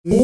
Hey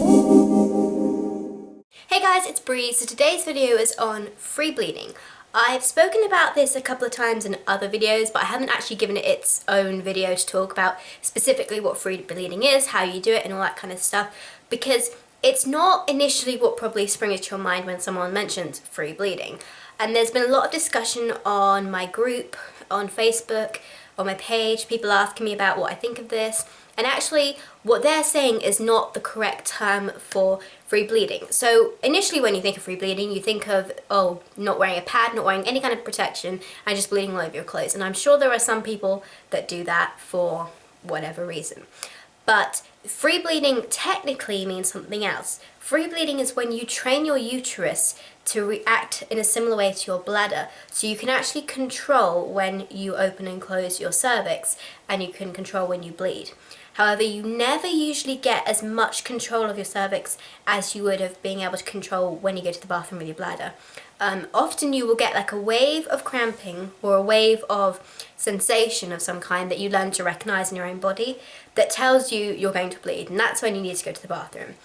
guys, it's Bree. So today's video is on free bleeding. I've spoken about this a couple of times in other videos, but I haven't actually given it its own video to talk about specifically what free bleeding is, how you do it and all that kind of stuff, because it's not initially what probably springs to your mind when someone mentions free bleeding. And there's been a lot of discussion on my group, on Facebook, on my page, people asking me about what I think of this. And actually, what they're saying is not the correct term for free bleeding. So initially when you think of free bleeding, you think of, oh, not wearing a pad, not wearing any kind of protection, and just bleeding all over your clothes. And I'm sure there are some people that do that for whatever reason. But free bleeding technically means something else. Free bleeding is when you train your uterus to react in a similar way to your bladder. So you can actually control when you open and close your cervix, and you can control when you bleed. However, you never usually get as much control of your cervix as you would have being able to control when you go to the bathroom with your bladder. Often you will get like a wave of cramping or a wave of sensation of some kind that you learn to recognize in your own body that tells you you're going to bleed, and that's when you need to go to the bathroom.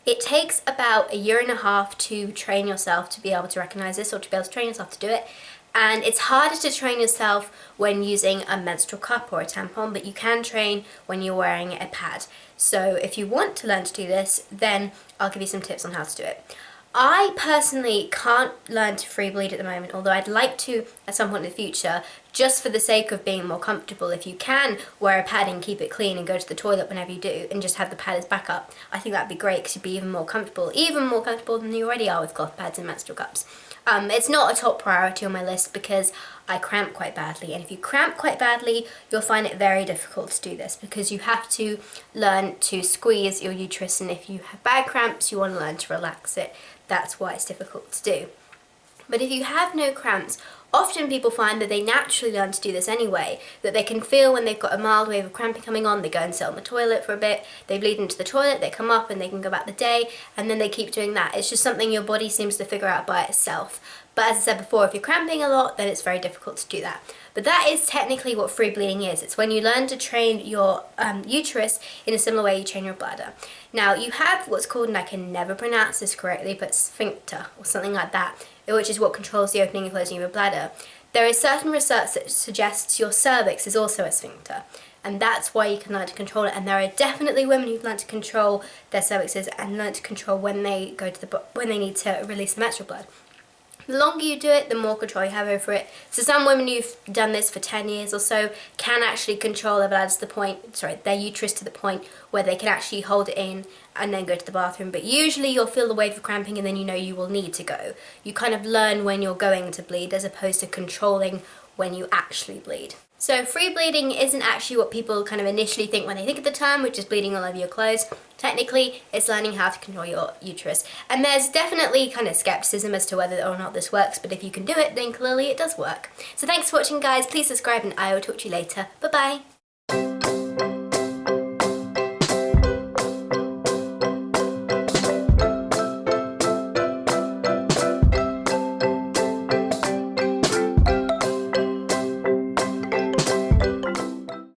It takes about a year and a half to train yourself to be able to recognize this, or to be able to train yourself to do it. And it's harder to train yourself when using a menstrual cup or a tampon, but you can train when you're wearing a pad. So if you want to learn to do this, then I'll give you some tips on how to do it. I personally can't learn to free bleed at the moment, although I'd like to at some point in the future, just for the sake of being more comfortable. If you can wear a pad and keep it clean and go to the toilet whenever you do and just have the pad as backup, I think that'd be great because you'd be even more comfortable than you already are with cloth pads and menstrual cups. It's not a top priority on my list because I cramp quite badly, and if you cramp quite badly, you'll find it very difficult to do this because you have to learn to squeeze your uterus, and if you have bad cramps, you want to learn to relax it. That's why it's difficult to do. But if you have no cramps, often people find that they naturally learn to do this anyway, that they can feel when they've got a mild wave of cramping coming on, they go and sit on the toilet for a bit, they bleed into the toilet, they come up and they can go about the day, and then they keep doing that. It's just something your body seems to figure out by itself. But as I said before, if you're cramping a lot, then it's very difficult to do that. But that is technically what free bleeding is. It's when you learn to train your uterus in a similar way you train your bladder. Now, you have what's called, and I can never pronounce this correctly, but sphincter or something like that, which is what controls the opening and closing of your bladder. There is certain research that suggests your cervix is also a sphincter, and that's why you can learn to control it. And there are definitely women who've learned to control their cervixes and learn to control when they go to when they need to release the menstrual blood. The longer you do it, the more control you have over it. So some women who've done this for 10 years or so can actually control their bladders to the point, their uterus to the point where they can actually hold it in and then go to the bathroom. But usually you'll feel the wave of cramping and then you know you will need to go. You kind of learn when you're going to bleed as opposed to controlling when you actually bleed. So free bleeding isn't actually what people kind of initially think when they think of the term, which is bleeding all over your clothes. Technically, it's learning how to control your uterus. And there's definitely kind of skepticism as to whether or not this works, but if you can do it, then clearly it does work. So thanks for watching, guys. Please subscribe and I will talk to you later. Bye-bye.